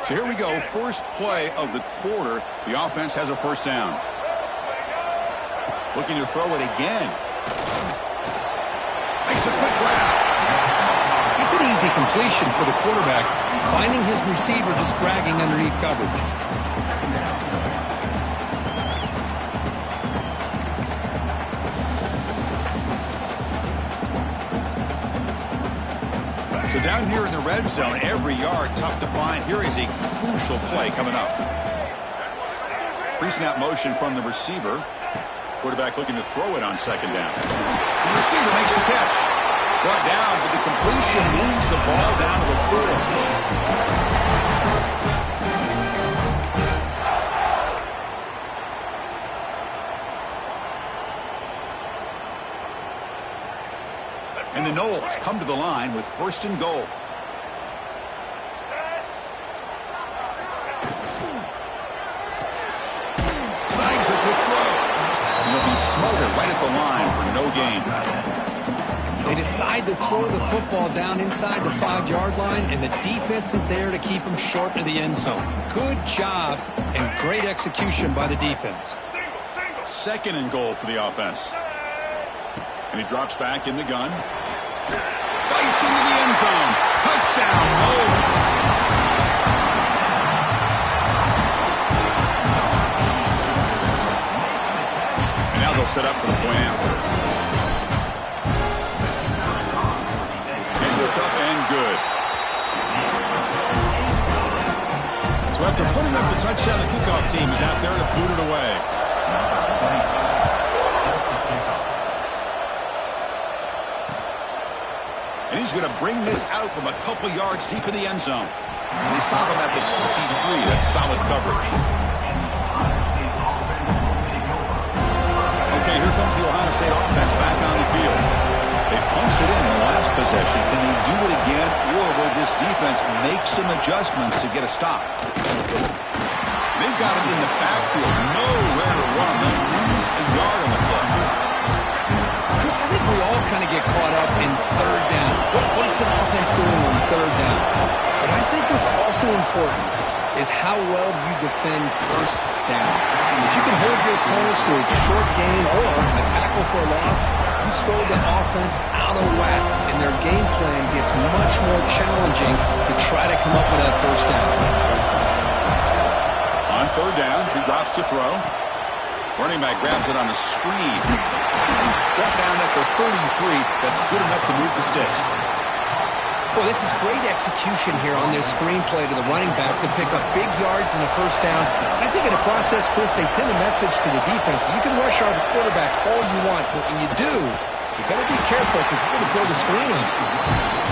So here we go, first play of the quarter. The offense has a first down. Looking to throw it again. Makes a quick grab. It's an easy completion for the quarterback, finding his receiver just dragging underneath coverage. So down here in the red zone, every yard tough to find. Here is a crucial play coming up. Pre-snap motion from the receiver. Quarterback looking to throw it on second down. The receiver makes the catch. Brought down, but the completion moves the ball down to the 4. And the Noles come to the line with first and goal. Snags a quick throw. And he'll be smothered right at the line for no gain. They decide to throw the football down inside the 5-yard line, and the defense is there to keep them short of the end zone. Good job and great execution by the defense. Second and goal for the offense. And he drops back in the gun. Bites into the end zone. Touchdown, Noles. And now they'll set up for the point after. And it's up and good. So after putting up the touchdown, the kickoff team is out there to boot it away. And he's going to bring this out from a couple yards deep in the end zone. And they stop him at the 23. That's solid coverage. Okay, here comes the Ohio State offense back on the field. They punched it in the last possession. Can they do it again, or will this defense make some adjustments to get a stop? They've got him in the backfield. Nowhere to run. They'll lose a yard on the play. Chris, I think we all kind of get caught up in third down. What's the offense doing on third down? But I think what's also important is how well you defend first down. If you can hold your opponents to a short gain or a tackle for a loss, you throw the offense out of whack, and their game plan gets much more challenging to try to come up with that first down. On third down, he drops to throw. Running back grabs it on a screen. Brought down at the 33. That's good enough to move the sticks. Well, this is great execution here on this screenplay to the running back to pick up big yards in the first down. I think in the process, Chris, they send a message to the defense. You can rush our quarterback all you want, but when you do, you better be careful because we're going to throw the screen on.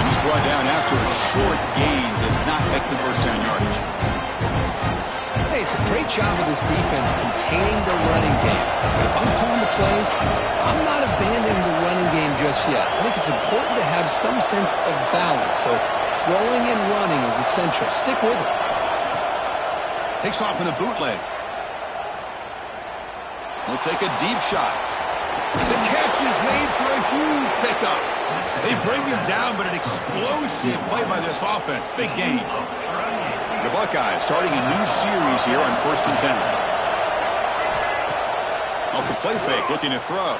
And he's brought down after a short gain. Does not make the first down yardage. Hey, it's a great job of this defense containing the running game. But if I'm calling the plays, I'm not abandoning the running game just yet. I think it's important to have some sense of balance. So throwing and running is essential. Stick with it. Takes off in a bootleg. We'll take a deep shot. The catch is made for a huge pickup. They bring him down, but an explosive play by this offense. Big gain. The Buckeyes starting a new series here on 1st and 10. Off the play fake, looking to throw.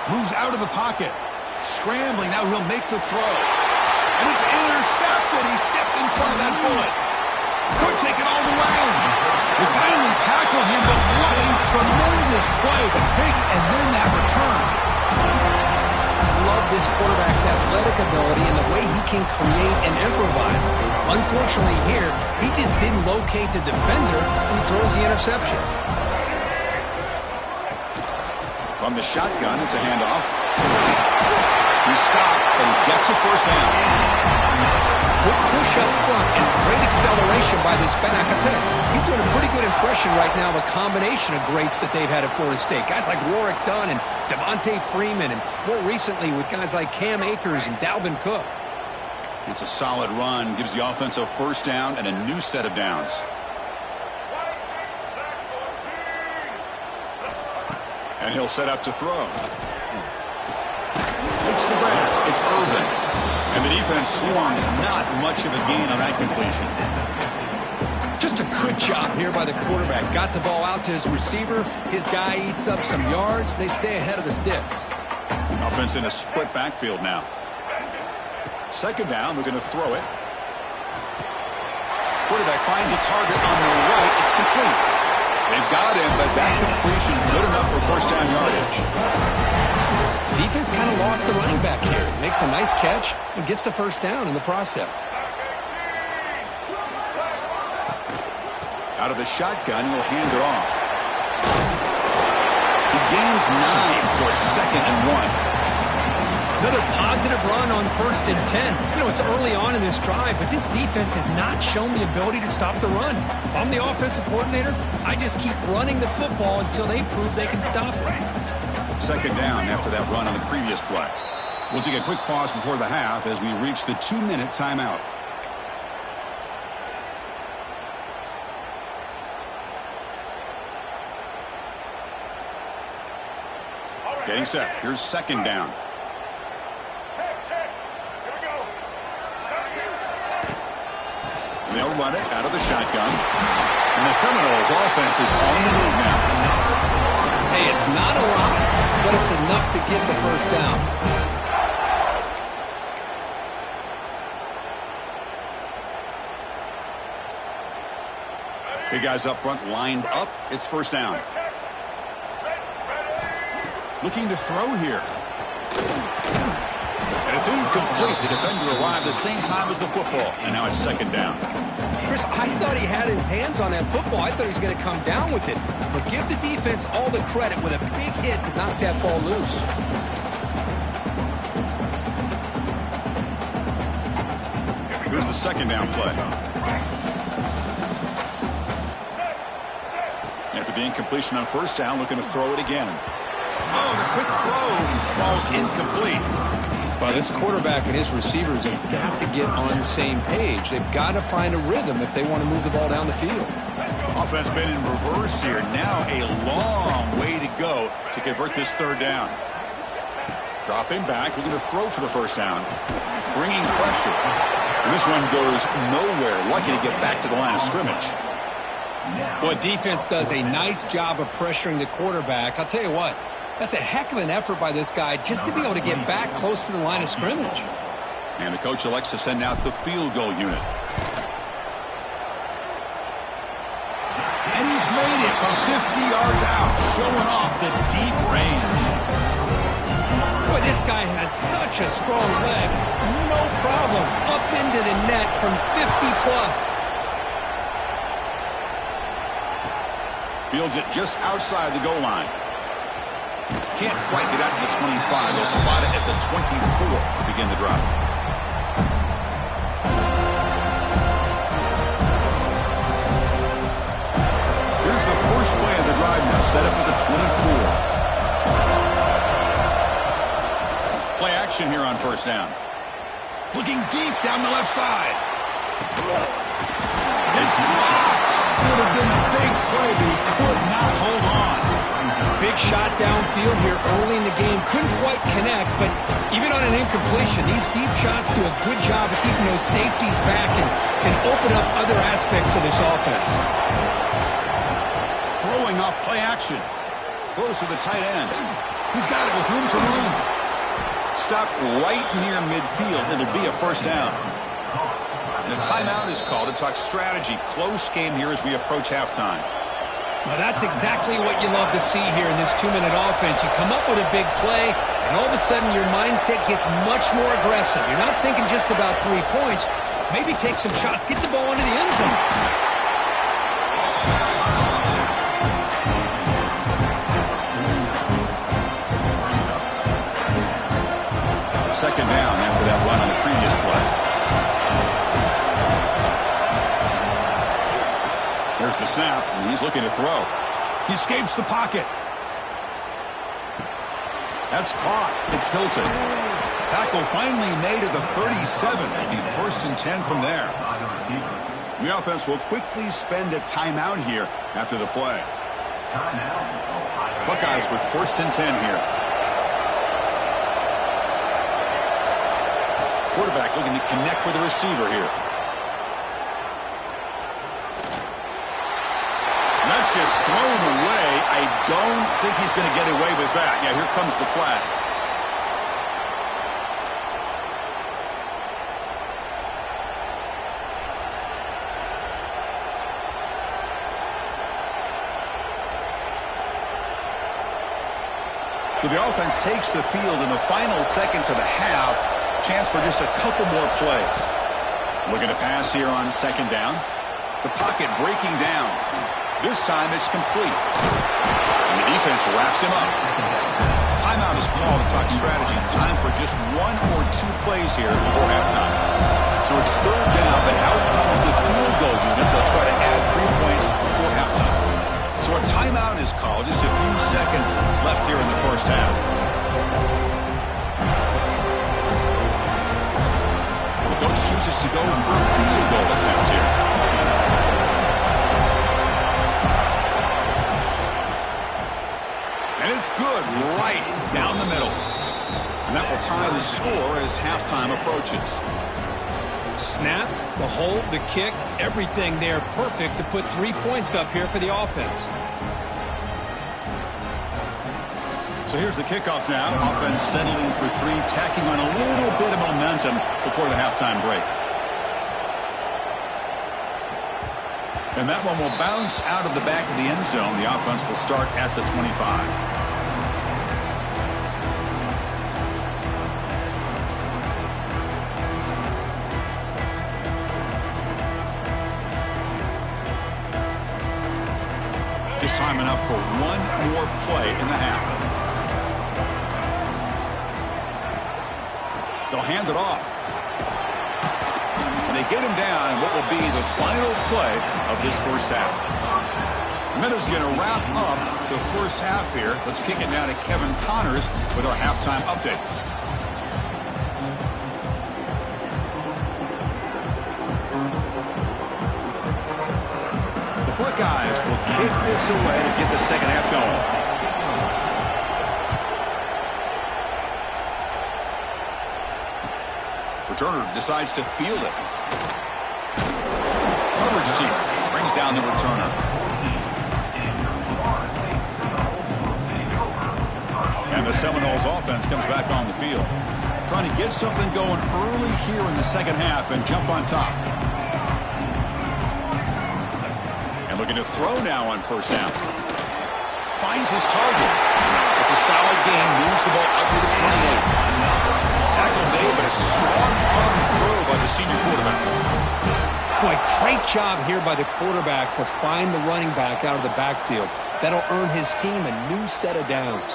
Moves out of the pocket. Scrambling, now he'll make the throw. And it's intercepted. He stepped in front of that bullet. Could take it all the way. They finally tackle him, but what a tremendous play. The pick and then that return. Love this quarterback's athletic ability and the way he can create and improvise. Unfortunately here, he just didn't locate the defender and he throws the interception. From the shotgun, it's a handoff. He stopped, but he gets a first down. Good push up front and great acceleration by this back. I tell you, he's doing a pretty good impression right now of a combination of greats that they've had at Florida State. Guys like Warwick Dunn and Devontae Freeman, and more recently with guys like Cam Akers and Dalvin Cook. It's a solid run, gives the offense a first down and a new set of downs. And he'll set up to throw. It's the grab. It's Irvin. And the defense swarms not much of a gain on that completion. Just a good job here by the quarterback. Got the ball out to his receiver. His guy eats up some yards. They stay ahead of the sticks. Offense in a split backfield now. Second down, we're going to throw it. Quarterback finds a target on the right. It's complete. They've got him, but that completion good enough for first down yardage. Defense kind of lost the running back here. Makes a nice catch and gets the first down in the process. Out of the shotgun, he'll hand it off. He gains 9, so it's 2nd and 1. Another positive run on 1st and 10. You know, it's early on in this drive, but this defense has not shown the ability to stop the run. If I'm the offensive coordinator, I just keep running the football until they prove they can stop it. 2nd down after that run on the previous play. We'll take a quick pause before the half as we reach the 2-minute timeout. Getting set. Here's 2nd down. They'll run it out of the shotgun. And the Seminoles offense is on the move now. Hey, it's not a lot, but it's enough to get the first down. Big guys up front lined up. It's first down. Looking to throw here. And it's incomplete. The defender arrived the same time as the football. And now it's 2nd down. Chris, I thought he had his hands on that football. I thought he was going to come down with it. But give the defense all the credit with a big hit to knock that ball loose. Here's the 2nd down play. After the incompletion on first down, looking to throw it again. Oh, the quick throw falls incomplete. Well, this quarterback and his receivers have got to get on the same page. They've got to find a rhythm if they want to move the ball down the field. Offense been in reverse here. Now a long way to go to convert this 3rd down. Dropping back, looking to throw for the first down. Bringing pressure. And this one goes nowhere. Lucky to get back to the line of scrimmage. Well, defense does a nice job of pressuring the quarterback. I'll tell you what, that's a heck of an effort by this guy just to be able to get back close to the line of scrimmage. And the coach elects to send out the field goal unit. And he's made it from 50 yards out, showing off the deep range. Boy, this guy has such a strong leg. No problem. Up into the net from 50 plus. Fields it just outside the goal line. Can't quite get out to the 25. They'll spot it at the 24 to begin the drive. Here's the first play of the drive now, set up at the 24. Play action here on first down. Looking deep down the left side. It's dropped. Would have been a big play, but he could not hold on. Big shot downfield here early in the game. Couldn't quite connect, but even on an incompletion, these deep shots do a good job of keeping those safeties back and can open up other aspects of this offense. Throwing off play action. Throws to the tight end. He's got it with room to room. Stop right near midfield. It'll be a first down. And a timeout is called to talk strategy. Close game here as we approach halftime. Well, that's exactly what you love to see here in this 2-minute offense. You come up with a big play, and all of a sudden your mindset gets much more aggressive. You're not thinking just about 3 points. Maybe take some shots, get the ball into the end zone. Second down after that run on the previous play. There's the snap, and he's looking to throw. He escapes the pocket. That's caught. It's Hilton. Tackle finally made at the 37. It'll be 1st and 10 from there. The offense will quickly spend a timeout here after the play. Buckeyes with 1st and 10 here. Quarterback looking to connect with the receiver here. That's just thrown away. I don't think he's going to get away with that. Yeah, here comes the flag. So the offense takes the field in the final seconds of the half. Chance for just a couple more plays. Looking to pass here on second down. The pocket breaking down. This time it's complete. And the defense wraps him up. Timeout is called to talk strategy. Time for just 1 or 2 plays here before halftime. So it's third down, but out comes the field goal unit. They'll try to add 3 points before halftime. So a timeout is called. Just a few seconds left here in the first half. The coach chooses to go for a field goal attempt here. And it's good right down the middle. And that will tie the score as halftime approaches. Snap, the hold, the kick, everything there perfect to put 3 points up here for the offense. So here's the kickoff now. Offense settling for 3, tacking on a little bit of momentum before the halftime break. And that one will bounce out of the back of the end zone. The offense will start at the 25. Just time enough for 1 more play in the half. They'll hand it off. And they get him down in what will be the final play of this first half. Meadows going to wrap up the first half here. Let's kick it now to Kevin Connors with our halftime update. The Buckeyes will kick this away to get the second half going. Returner decides to field it. Coverage team brings down the returner. And the Seminoles offense comes back on the field. Trying to get something going early here in the second half and jump on top. And looking to throw now on first down. Finds his target. It's a solid gain. Moves the ball up to the 28. Tackle made, but a strong arm throw by the senior quarterback. Boy, great job here by the quarterback to find the running back out of the backfield. That'll earn his team a new set of downs.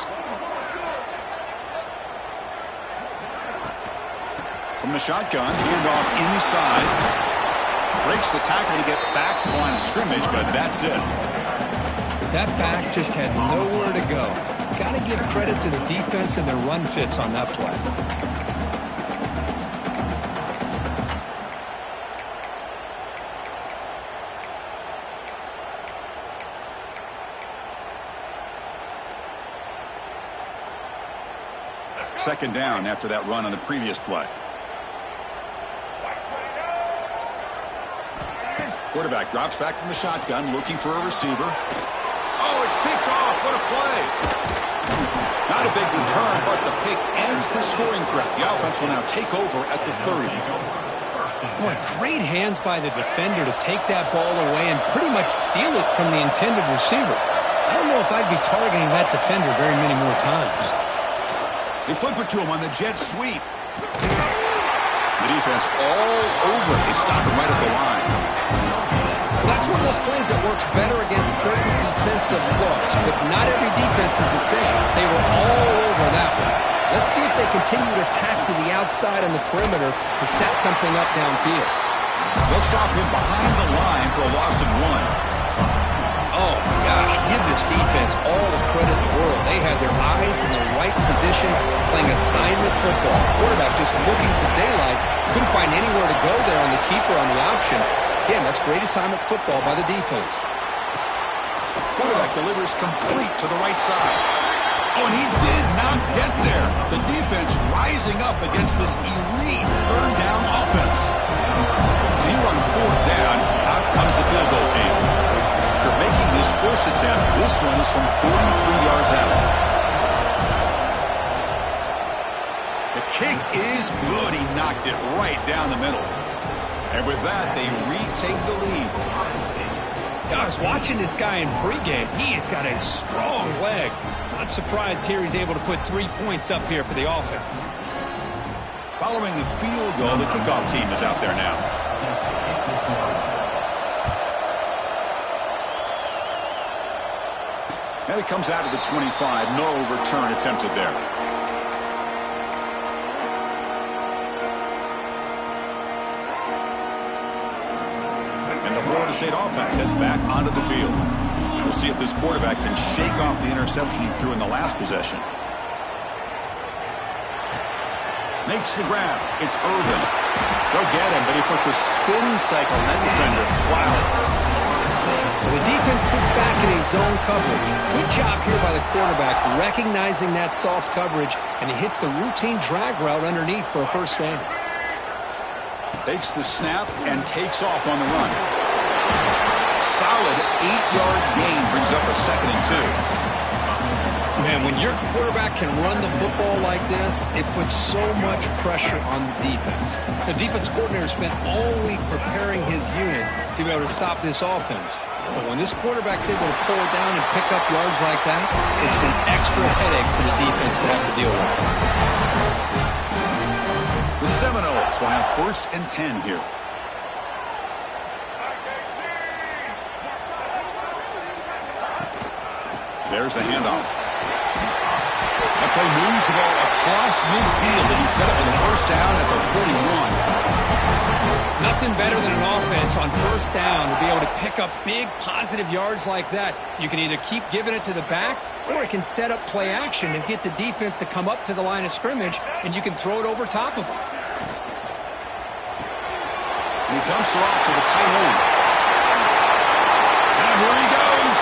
From the shotgun, handoff inside. Breaks the tackle to get back to the line of scrimmage, but that's it. That back just had nowhere to go. Got to give credit to the defense and their run fits on that play. Second down after that run on the previous play. Quarterback drops back from the shotgun, looking for a receiver. Oh, it's picked off. What a play. Not a big return, but the pick ends the scoring threat. The offense will now take over at the 30. Boy, great hands by the defender to take that ball away and pretty much steal it from the intended receiver. I don't know if I'd be targeting that defender very many more times. They flip it to him on the jet sweep. The defense all over it. They stop him right at the line. That's one of those plays that works better against certain defensive looks, but not every defense is the same. They were all over that one. Let's see if they continue to attack to the outside on the perimeter to set something up downfield. They'll stop him behind the line for a loss of 1. Oh, my gosh, give this defense all the credit in the world. They had their eyes in the right position, playing assignment football. Quarterback just looking for daylight. Couldn't find anywhere to go there on the keeper on the option. Again, that's great assignment football by the defense. Quarterback delivers complete to the right side. Oh, and he did not get there. The defense rising up against this elite third down offense. So here on fourth down, out comes the field goal team. After making this 1st this one is from 43 yards out. The kick is good. He knocked it right down the middle. And with that, they retake the lead. I was watching this guy in pregame. He has got a strong leg. Not surprised here he's able to put 3 points up here for the offense. Following the field goal, the kickoff team is out there now. And it comes out of the 25. No return attempted there. And the Florida State offense heads back onto the field. We'll see if this quarterback can shake off the interception he threw in the last possession. Makes the grab. It's Irvin. They'll get him, but he put the spin cycle on that defender. Wow. The defense sits back in a zone coverage. Good job here by the quarterback recognizing that soft coverage, and he hits the routine drag route underneath for a first down. Takes the snap and takes off on the run. Solid 8-yard gain brings up a 2nd and 2. Man, when your quarterback can run the football like this, it puts so much pressure on the defense. The defense coordinator spent all week preparing his unit to be able to stop this offense. But when this quarterback's able to pull it down and pick up yards like that, it's an extra headache for the defense to have to deal with. The Seminoles will have 1st and 10 here. There's the handoff. That play moves the ball across midfield, and he set up for the first down at the 41. Nothing better than an offense on first down to be able to pick up big positive yards like that. You can either keep giving it to the back, or it can set up play action and get the defense to come up to the line of scrimmage, and you can throw it over top of them. And he dumps her off to the tight end. And here he goes.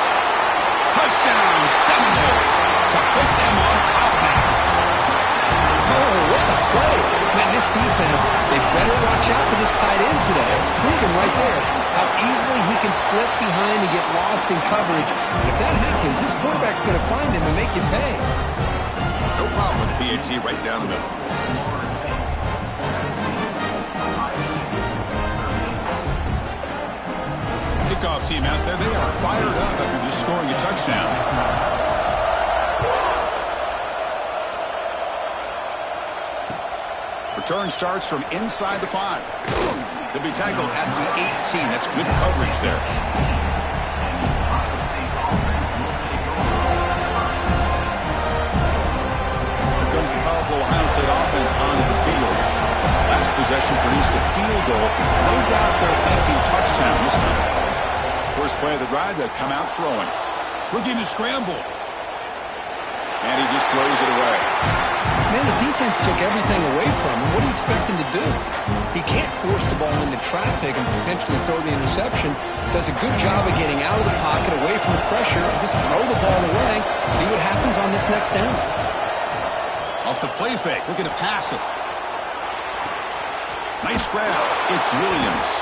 Touchdown, Seminoles, to put them on top now. Oh, what a play. Man, this defense, they better watch out for this tight end today. It's proven right there how easily he can slip behind and get lost in coverage. And if that happens, this quarterback's going to find him and make you pay. No problem with the PAT right down the middle. Kickoff team out there, they are fired up after just scoring a touchdown. Return starts from inside the 5. They'll be tackled at the 18. That's good coverage there. Here comes the powerful Ohio State offense onto the field. Last possession produced a field goal. No doubt they're thinking touchdown this time. First play of the drive, they'll come out throwing. Looking to scramble. And he just throws it away. Man, the defense took everything away from him. What do you expect him to do? He can't force the ball into traffic and potentially throw the interception. Does a good job of getting out of the pocket, away from the pressure, and just throw the ball away. See what happens on this next down. Off the play fake, looking to pass it. Nice grab. It's Williams.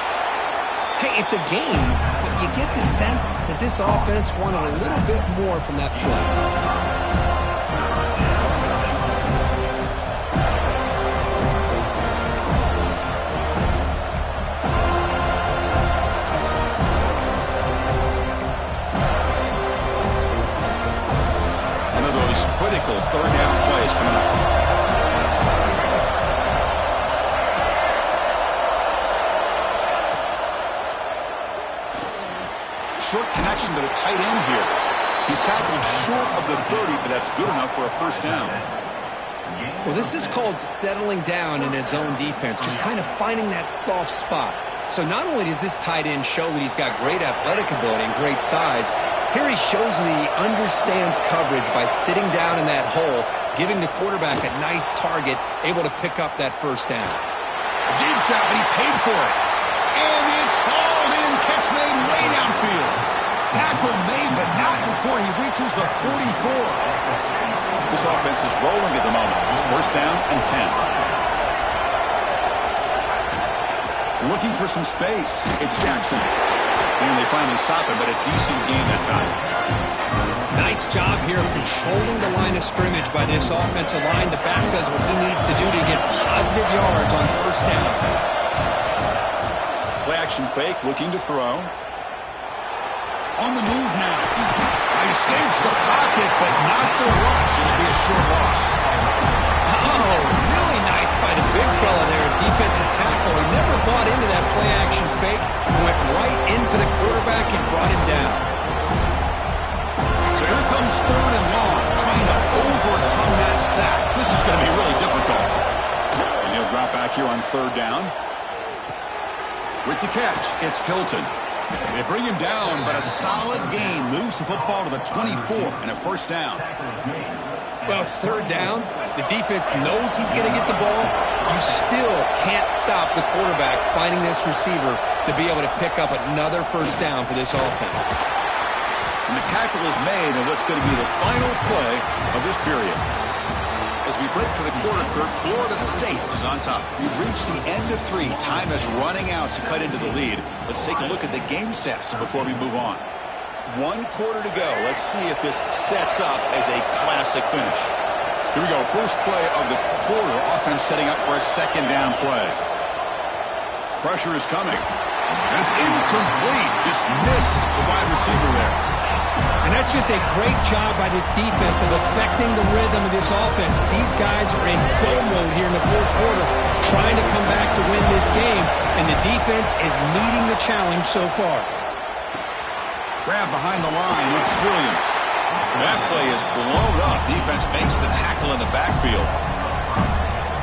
Hey, it's a game, but you get the sense that this offense wanted a little bit more from that play. Critical third down plays coming up. Short connection to the tight end here. He's tackled short of the 30, but that's good enough for a first down. Well, this is called settling down in his own defense, just kind of finding that soft spot. So not only does this tight end show that he's got great athletic ability and great size, here he shows that he understands coverage by sitting down in that hole, giving the quarterback a nice target, able to pick up that first down. A deep shot, but he paid for it. And it's hauled in, catch made way downfield. Tackle made, but not before he reaches the 44. This offense is rolling at the moment. Just first down and 10. Looking for some space. It's Jackson. And they finally stop him, but a decent gain that time. Nice job here of controlling the line of scrimmage by this offensive line. The back does what he needs to do to get positive yards on first down. Play action fake, looking to throw. On the move now. He escapes the pocket, but not the rush. It'll be a short loss. Oh, really nice by the big fella there, defensive tackle. He never bought into that play action fake. Went right in for the quarterback and brought him down. So here comes third and long, trying to overcome that sack. This is going to be really difficult. And he'll drop back here on third down. With the catch, it's Hilton. They bring him down, but a solid gain moves the football to the 24 and a first down. Well, it's third down. The defense knows he's going to get the ball. You still can't stop the quarterback finding this receiver to be able to pick up another first down for this offense. And the tackle is made on what's going to be the final play of this period. As we break for the quarter, Kirk, Florida State is on top. We've reached the end of 3. Time is running out to cut into the lead. Let's take a look at the game sets before we move on. 1 quarter to go. Let's see if this sets up as a classic finish. Here we go. First play of the quarter. Offense setting up for a second down play. Pressure is coming. And it's incomplete. Just missed the wide receiver there. And that's just a great job by this defense of affecting the rhythm of this offense. These guys are in go mode here in the fourth quarter, trying to come back to win this game, and the defense is meeting the challenge so far. Grab behind the line. It's Williams. That play is blown up. Defense makes the tackle in the backfield.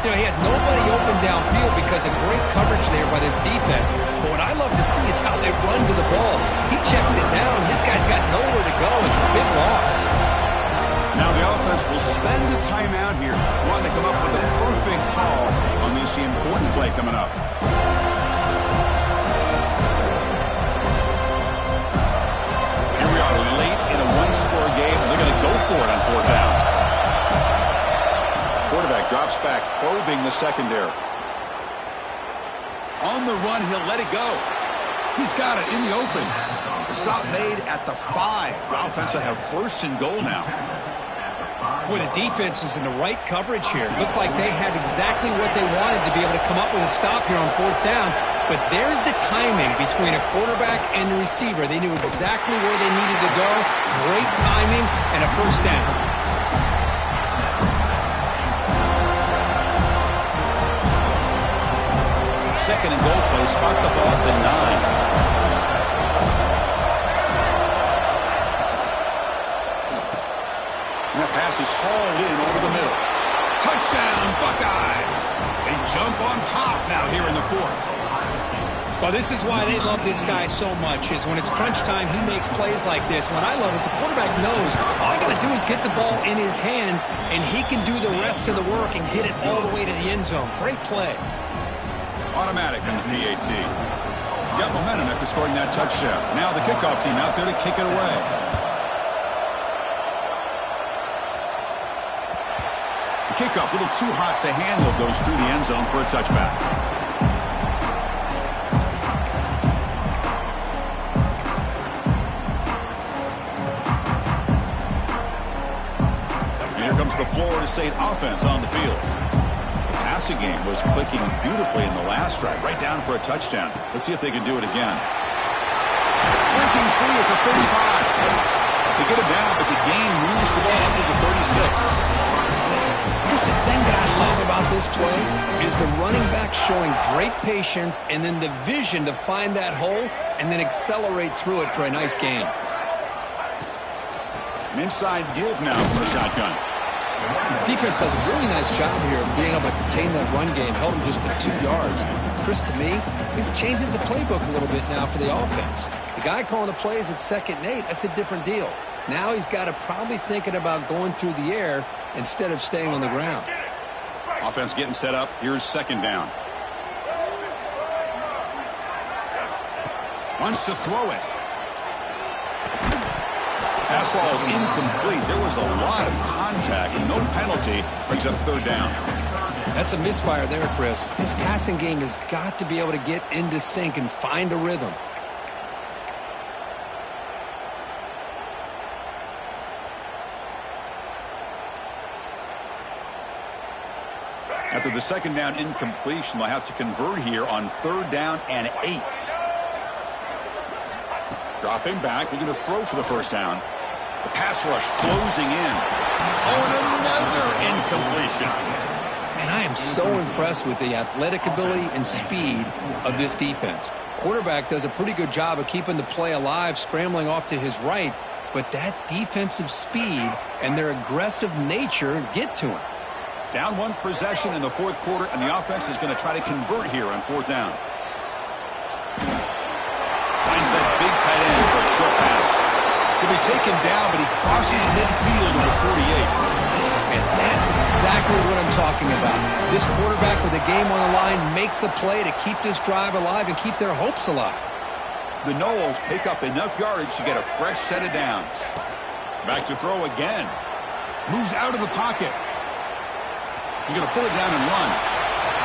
You know, he had nobody open downfield because of great coverage there by this defense. But what I love to see is how they run to the ball. He checks it down, and this guy's got nowhere to go. It's a big loss. Now the offense will spend a timeout here, wanting to come up with the perfect call on this important play coming up. Here we are late in a 1-score game, and they're going to go for it on fourth down. Quarterback drops back, probing the secondary. On the run, he'll let it go. He's got it in the open. The stop made at the 5. The offense will have first and goal now. Boy, the defense is in the right coverage here. Looked like they had exactly what they wanted to be able to come up with a stop here on fourth down. But there's the timing between a quarterback and the receiver. They knew exactly where they needed to go. Great timing and a first down. Second and goal play, spot the ball at the 9. And that pass is hauled in over the middle. Touchdown, Buckeyes! They jump on top now here in the 4th. Well, this is why they love this guy so much, is when it's crunch time, he makes plays like this. What I love is the quarterback knows all I got to do is get the ball in his hands, and he can do the rest of the work and get it all the way to the end zone. Great play. Automatic on the PAT. Got momentum after scoring that touchdown. Now the kickoff team out there to kick it away. The kickoff, a little too hot to handle, goes through the end zone for a touchback. And here comes the Florida State offense on the field. Passing game was clicking beautifully in the last drive, right down for a touchdown. Let's see if they can do it again. Breaking free at the 35. They get him down, but the gain moves the ball up to the 36. Here's the thing that I love about this play is the running back showing great patience and then the vision to find that hole and then accelerate through it for a nice gain. An inside give now from the shotgun. Defense does a really nice job here of being able to contain that run game, held him just at 2 yards. Chris, to me, this changes the playbook a little bit now for the offense. The guy calling the plays at 2nd and 8, that's a different deal. Now he's got to probably thinking about going through the air instead of staying on the ground. Offense getting set up. Here's 2nd down. Wants to throw it. Pass ball is incomplete. There was a lot of contact. No penalty. Brings up 3rd down. That's a misfire there, Chris. This passing game has got to be able to get into sync and find a rhythm. After the second down incompletion, they'll have to convert here on 3rd down and 8. Dropping back, looking to throw for the first down. The pass rush closing in. Oh, and another incompletion. And I am so impressed with the athletic ability and speed of this defense. Quarterback does a pretty good job of keeping the play alive, scrambling off to his right, but that defensive speed and their aggressive nature get to him. Down 1 possession in the 4th quarter, and the offense is going to try to convert here on 4th down. Finds that big tight end for a short pass. He'll be taken down, but he crosses midfield to the 48. And that's exactly what I'm talking about. This quarterback with the game on the line makes a play to keep this drive alive and keep their hopes alive. The Noles pick up enough yardage to get a fresh set of downs. Back to throw again. Moves out of the pocket. He's going to pull it down and run.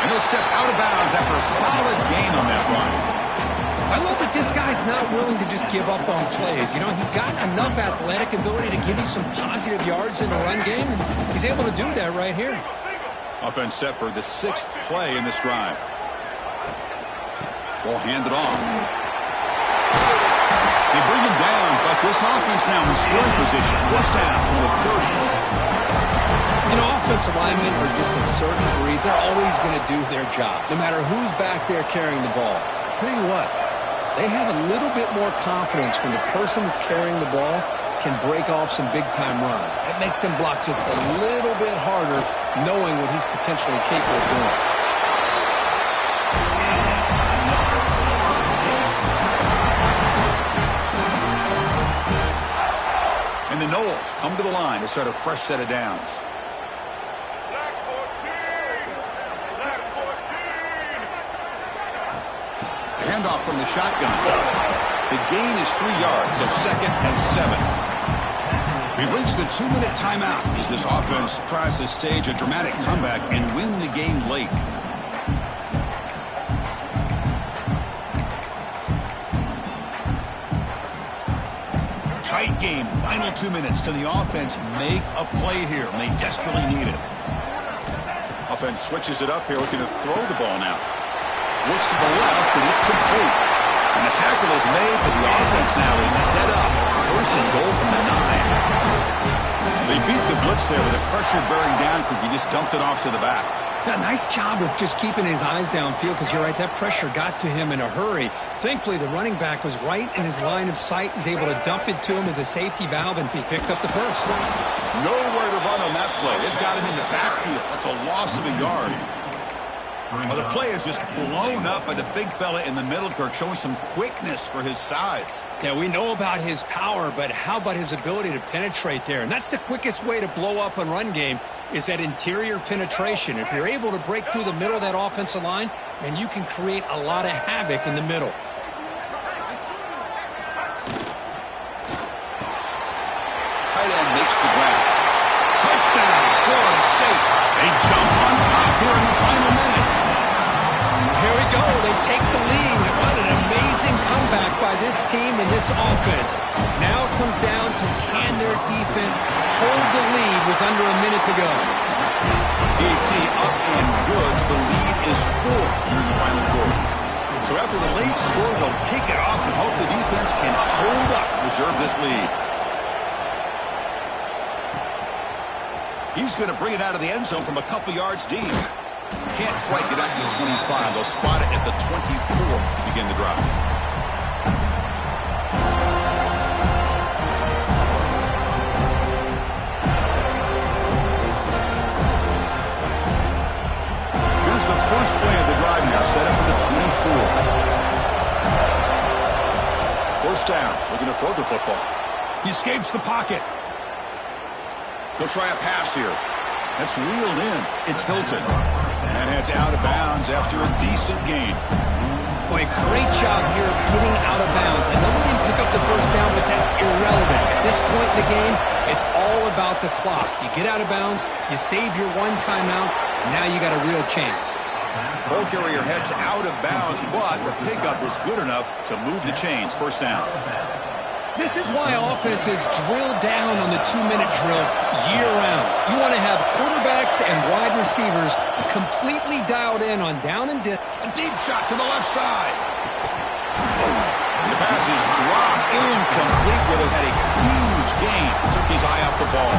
And he'll step out of bounds after a solid gain on that run. I love that this guy's not willing to just give up on plays. You know, he's got enough athletic ability to give you some positive yards in the run game, and he's able to do that right here. Offense set for the 6th play in this drive. Ball handed off. They bring him down, but this offense now in scoring position. First down from the 30. You know, offensive linemen are just a certain breed. They're always going to do their job, no matter who's back there carrying the ball. I'll tell you what, they have a little bit more confidence when the person that's carrying the ball can break off some big-time runs. That makes them block just a little bit harder, knowing what he's potentially capable of doing. And the Noles come to the line to start a fresh set of downs. Handoff from the shotgun. The gain is 3 yards, so 2nd and 7. We've reached the 2-minute timeout as this offense tries to stage a dramatic comeback and win the game late. Tight game. Final 2 minutes. Can the offense make a play here? And they desperately need it. Offense switches it up here, looking to throw the ball now. Looks to the left, and it's complete. And the tackle is made, but the offense now is set up. 1st and goal from the 9. They beat the blitz there with a pressure bearing down group. He just dumped it off to the back. Yeah, nice job of just keeping his eyes downfield, because you're right, that pressure got to him in a hurry. Thankfully, the running back was right in his line of sight. He's able to dump it to him as a safety valve, and he picked up the first. Nowhere to run on that play. They've got him in the backfield. That's a loss of a yard. Well, the play is just blown up by the big fella in the middle, Kirk, showing some quickness for his size. Yeah, we know about his power, but how about his ability to penetrate there? And that's the quickest way to blow up a run game, is that interior penetration. If you're able to break through the middle of that offensive line, then you can create a lot of havoc in the middle. Tight end makes the grab. Touchdown, Florida State. They jump on top here in the final minute. Here we go. They take the lead. What an amazing comeback by this team and this offense. Now it comes down to, can their defense hold the lead with under a minute to go? DT up and good. The lead is 4 during the final quarter. So after the late score, they'll kick it off and hope the defense can hold up, preserve this lead. He's going to bring it out of the end zone from a couple yards deep. Can't quite get out to the 25. They'll spot it at the 24 to begin the drive. Here's the first play of the drive now, set up at the 24. First down, looking to throw the football. He escapes the pocket. They'll try a pass here. That's reeled in. It's Hilton. And heads out of bounds after a decent gain. Boy, great job here of getting out of bounds. I know they didn't pick up the first down, but that's irrelevant. At this point in the game, it's all about the clock. You get out of bounds, you save your one timeout, and now you got a real chance. Ball carrier heads out of bounds, but the pickup was good enough to move the chains. First down. This is why offenses drill down on the 2-minute drill year-round. You want to have quarterbacks and wide receivers completely dialed in on down and distance. A deep shot to the left side. The pass is dropped incomplete. Would have had a huge gain. Took his eye off the ball.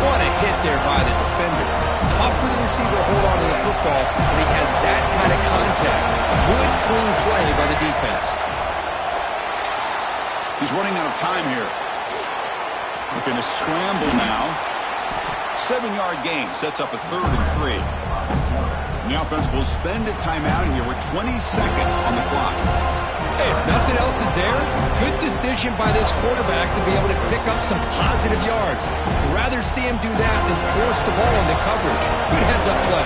What a hit there by the defender. Tough for the receiver to hold on to the football, but he has that kind of contact. Good, clean play by the defense. He's running out of time here. Looking to scramble now. 7-yard gain sets up a 3rd and 3. And the offense will spend a timeout here with 20 seconds on the clock. Hey, if nothing else is there, good decision by this quarterback to be able to pick up some positive yards. I'd rather see him do that than force the ball into coverage. Good heads-up play.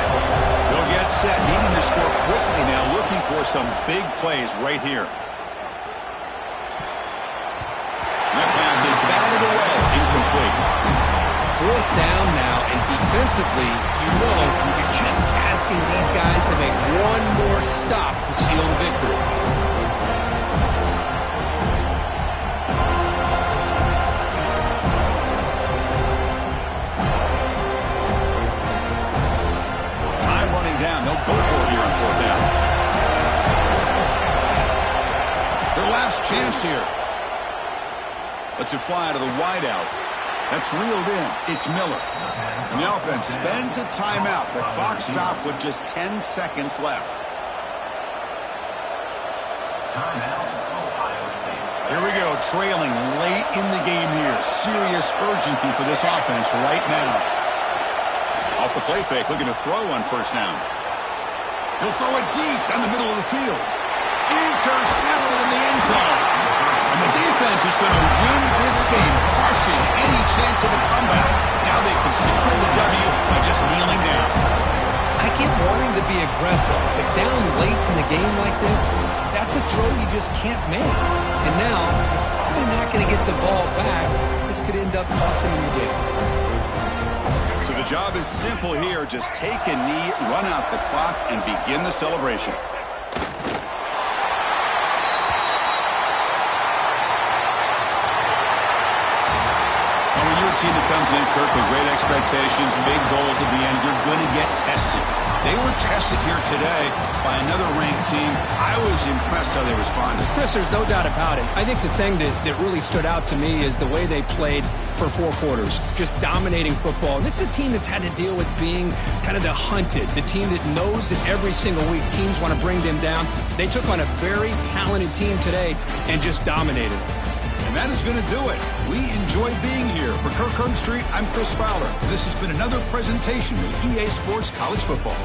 He'll get set, needing to score quickly now, looking for some big plays right here. That pass is batted away, incomplete. 4th down now, and defensively, you're just asking these guys to make one more stop to seal the victory. Time running down. They'll go for it here on 4th down. Their last chance here. Lets it fly to the wideout. That's reeled in. It's Miller. And the offense spends a timeout. The clock stopped with just 10 seconds left. Here we go, trailing late in the game here. Serious urgency for this offense right now. Off the play fake, looking to throw on 1st down. He'll throw it deep down the middle of the field. Intercepted in the end zone. And the defense is going to win this game, crushing any chance of a comeback. Now they can secure the W by just kneeling down. I get wanting to be aggressive, but down late in the game like this, that's a throw you just can't make. And now, you're probably not going to get the ball back. This could end up costing them the game. So the job is simple here. Just take a knee, run out the clock, and begin the celebration. Team that comes in, Kirk, with great expectations, big goals at the end, you're going to get tested. They were tested here today by another ranked team. I was impressed how they responded. Chris, there's no doubt about it. I think the thing that really stood out to me is the way they played for 4 quarters, just dominating football. And this is a team that's had to deal with being kind of the hunted, the team that knows that every single week teams want to bring them down. They took on a very talented team today and just dominated. And that is going to do it. We enjoy being here. For Kirk Street, I'm Chris Fowler. This has been another presentation of EA Sports College Football.